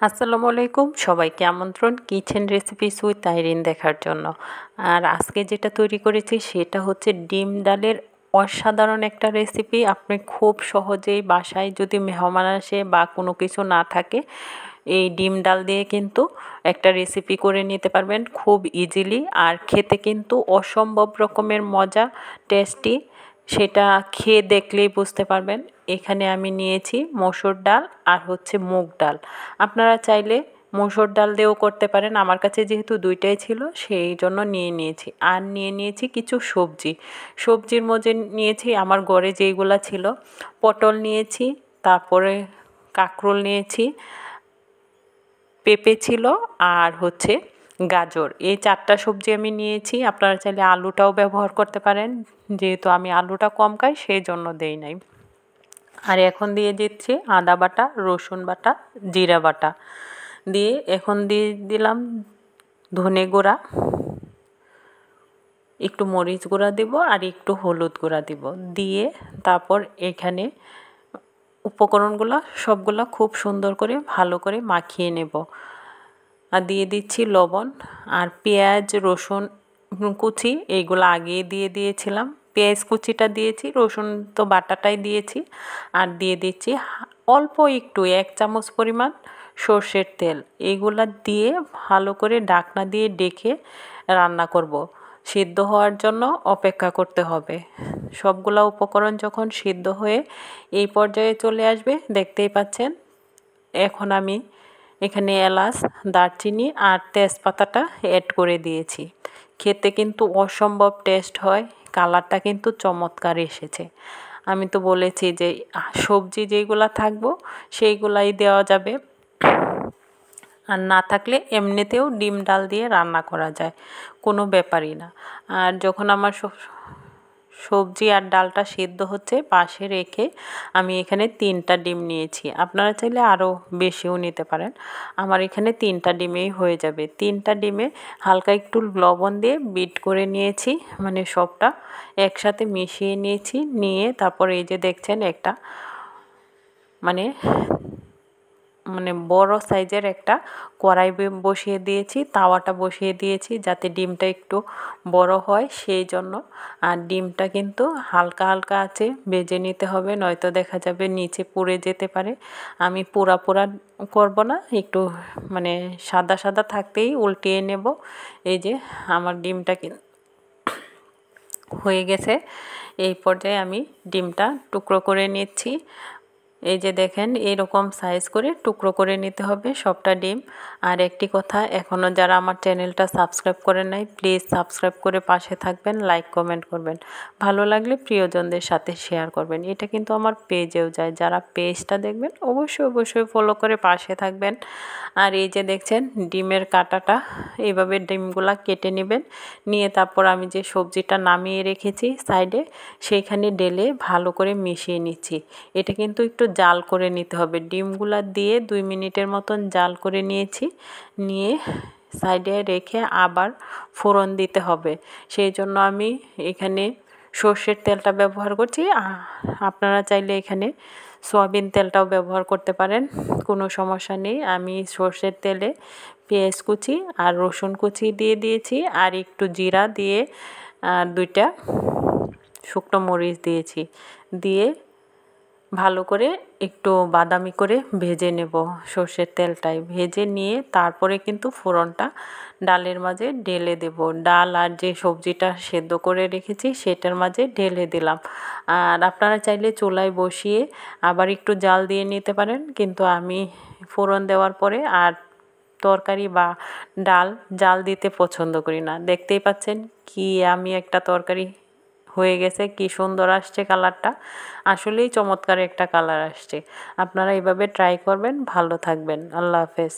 আসসালামু আলাইকুম, সবাইকে আমন্ত্রণ কিচেন রেসিপিস উইথ আইরিন দেখার জন্য। আর আজকে যেটা তৈরি করেছি সেটা হচ্ছে ডিম ডালের অসাধারণ একটা রেসিপি। আপনি খুব সহজেই বাসায় যদি মেহমান আসে বা কোনো কিছু না থাকে, এই ডিম ডাল দিয়ে কিন্তু একটা রেসিপি করে নিতে পারবেন খুব ইজিলি। আর খেতে কিন্তু অসম্ভব রকমের মজা, টেস্টি। সেটা খেয়ে দেখলেই বুঝতে পারবেন। এখানে আমি নিয়েছি মসুর ডাল আর হচ্ছে মুগ ডাল। আপনারা চাইলে মসুর ডাল দিয়েও করতে পারেন, আমার কাছে যেহেতু দুইটাই ছিল সেই জন্য নিয়ে নিয়েছি। আর নিয়ে নিয়েছি কিছু সবজি। সবজির মধ্যে নিয়েছি আমার ঘরে যেইগুলো ছিল, পটল নিয়েছি, তারপরে কাঁকরোল নিয়েছি, পেঁপে ছিল, আর হচ্ছে গাজর। এই চারটা সবজি আমি নিয়েছি। আপনারা চাইলে আলুটাও ব্যবহার করতে পারেন, যেহেতু আমি আলুটা কম খাই সেই জন্য দেই নাই। আর এখন দিয়ে দিচ্ছি আদা বাটা, রসুন বাটা, জিরা বাটা দিয়ে এখন দিয়ে দিলাম ধনে গুঁড়া, একটু মরিচ গুঁড়া দিব আর একটু হলুদ গুঁড়া দিব। দিয়ে তারপর এখানে উপকরণগুলো সবগুলো খুব সুন্দর করে ভালো করে মাখিয়ে নেব। আর দিয়ে দিচ্ছি লবণ আর পেঁয়াজ, রসুন কুচি, এইগুলো আগেই দিয়ে দিয়েছিলাম। পেঁয়াজ কুচিটা দিয়েছি, রসুন তো বাটাটাই দিয়েছি। আর দিয়ে দিচ্ছি অল্প একটু 1 চামচ পরিমাণ সর্ষের তেল। এইগুলা দিয়ে ভালো করে ঢাকনা দিয়ে ডেকে রান্না করব। সিদ্ধ হওয়ার জন্য অপেক্ষা করতে হবে। সবগুলা উপকরণ যখন সিদ্ধ হয়ে এই পর্যায়ে চলে আসবে, দেখতেই পাচ্ছেন, এখন আমি এখানে এলাচ, দারচিনি আর তেজপাতাটা অ্যাড করে দিয়েছি। খেতে কিন্তু অসম্ভব টেস্ট হয়, কালারটা কিন্তু চমৎকার এসেছে। আমি তো বলেছি যে সবজি যেইগুলা থাকবো সেইগুলাই দেওয়া যাবে, আর না থাকলে এমনিতেও ডিম ডাল দিয়ে রান্না করা যায়, কোনো ব্যাপারই না। আর যখন আমার সবজি আর ডালটা সিদ্ধ হচ্ছে, পাশে রেখে আমি এখানে 3টা ডিম নিয়েছি। আপনারা চাইলে আরও বেশিও নিতে পারেন। আমার এখানে 3টা ডিমেই হয়ে যাবে। 3টা ডিমে হালকা একটু লবণ দিয়ে বিট করে নিয়েছি, মানে সবটা একসাথে মিশিয়ে নিয়েছি। নিয়ে তারপর এই যে দেখছেন একটা মানে বড় সাইজের একটা কড়াই বসিয়ে দিয়েছি, তাওয়াটা বসিয়ে দিয়েছি যাতে ডিমটা একটু বড় হয় সেই জন্য। আর ডিমটা কিন্তু হালকা হালকা আছে ভেজে নিতে হবে, নয়তো দেখা যাবে নিচে পুড়ে যেতে পারে। আমি পোড়া পোড়া করব না, একটু সাদা সাদা থাকতেই উল্টিয়ে নেব। এই যে আমার ডিমটা হয়ে গেছে। এই পর্যায়ে আমি ডিমটা টুকরো করে নিচ্ছি। এই যে দেখেন, এরকম সাইজ করে টুকরো করে নিতে হবে সবটা ডিম। আর একটি কথা, এখনও যারা আমার চ্যানেলটা সাবস্ক্রাইব করেন নাই, প্লিজ সাবস্ক্রাইব করে পাশে থাকবেন, লাইক কমেন্ট করবেন, ভালো লাগলে প্রিয়জনদের সাথে শেয়ার করবেন। এটা কিন্তু আমার পেজেও যায়, যারা পেজটা দেখবেন অবশ্যই অবশ্যই ফলো করে পাশে থাকবেন। আর এই যে দেখছেন ডিমের কাঁটাটা, এইভাবে ডিমগুলা কেটে নেবেন। নিয়ে তারপর আমি যে সবজিটা নামিয়ে রেখেছি সাইডে, সেইখানে ঢেলে ভালো করে মিশিয়ে নিচ্ছি। এটা কিন্তু একটু জাল করে নিতে হবে। ডিমগুলা দিয়ে 2 মিনিটের মতন জাল করে নিয়েছি। নিয়ে সাইডে রেখে আবার ফোড়ন দিতে হবে। সেই জন্য আমি এখানে সর্ষের তেলটা ব্যবহার করছি। আপনারা চাইলে এখানে সয়াবিন তেলটাও ব্যবহার করতে পারেন, কোনো সমস্যা নেই। আমি সর্ষের তেলে পেঁয়াজ কুচি আর রসুন কুচি দিয়ে দিয়েছি, আর একটু জিরা দিয়ে আর 2টা শুকনো মরিচ দিয়েছি। দিয়ে ভালো করে একটু বাদামি করে ভেজে নেব সর্ষের তেলটায়। ভেজে নিয়ে তারপরে কিন্তু ফোড়নটা ডালের মাঝে ঢেলে দেব। ডাল আর যে সবজিটা সেদ্ধ করে রেখেছি সেটার মাঝে ঢেলে দিলাম। আর আপনারা চাইলে চুলায় বসিয়ে আবার একটু জাল দিয়ে নিতে পারেন, কিন্তু আমি ফোড়ন দেওয়ার পরে আর তরকারি বা ডাল জাল দিতে পছন্দ করি না। দেখতেই পাচ্ছেন কি আমি একটা তরকারি হয়ে গেছে, কি সুন্দর আসছে কালারটা, আসলেই চমৎকার একটা কালার আসছে। আপনারা এইভাবে ট্রাই করবেন। ভালো থাকবেন। আল্লাহ হাফেজ।